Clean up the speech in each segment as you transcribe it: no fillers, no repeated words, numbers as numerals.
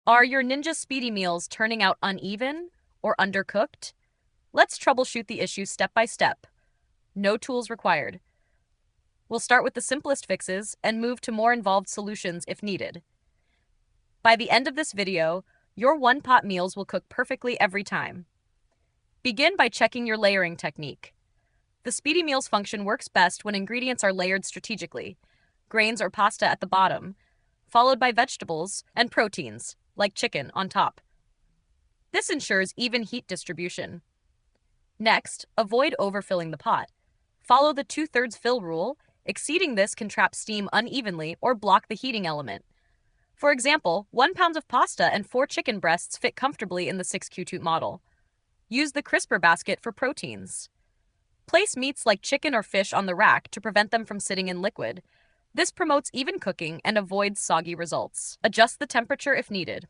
Are your Ninja Speedy meals turning out uneven or undercooked? Let's troubleshoot the issue step by step. No tools required. We'll start with the simplest fixes and move to more involved solutions if needed. By the end of this video, your one-pot meals will cook perfectly every time. Begin by checking your layering technique. The Speedy Meals function works best when ingredients are layered strategically, grains or pasta at the bottom, followed by vegetables and proteins, like chicken, on top. This ensures even heat distribution. Next, avoid overfilling the pot. Follow the 2/3 fill rule. Exceeding this can trap steam unevenly or block the heating element. For example, 1 pound of pasta and 4 chicken breasts fit comfortably in the 6 Qucik model. Use the crisper basket for proteins. Place meats like chicken or fish on the rack to prevent them from sitting in liquid. This promotes even cooking and avoids soggy results. Adjust the temperature if needed.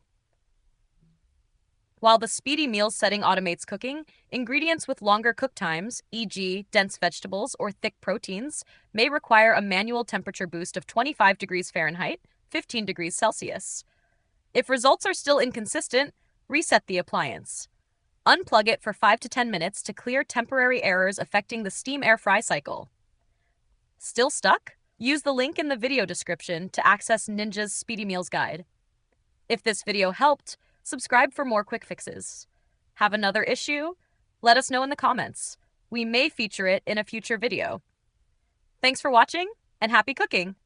While the Speedy Meals setting automates cooking, ingredients with longer cook times, e.g., dense vegetables or thick proteins, may require a manual temperature boost of 25 degrees Fahrenheit, 15 degrees Celsius. If results are still inconsistent, reset the appliance. Unplug it for 5 to 10 minutes to clear temporary errors affecting the steam air fry cycle. Still stuck? Use the link in the video description to access Ninja's Speedy Meals guide. If this video helped, subscribe for more quick fixes. Have another issue? Let us know in the comments. We may feature it in a future video. Thanks for watching, and happy cooking!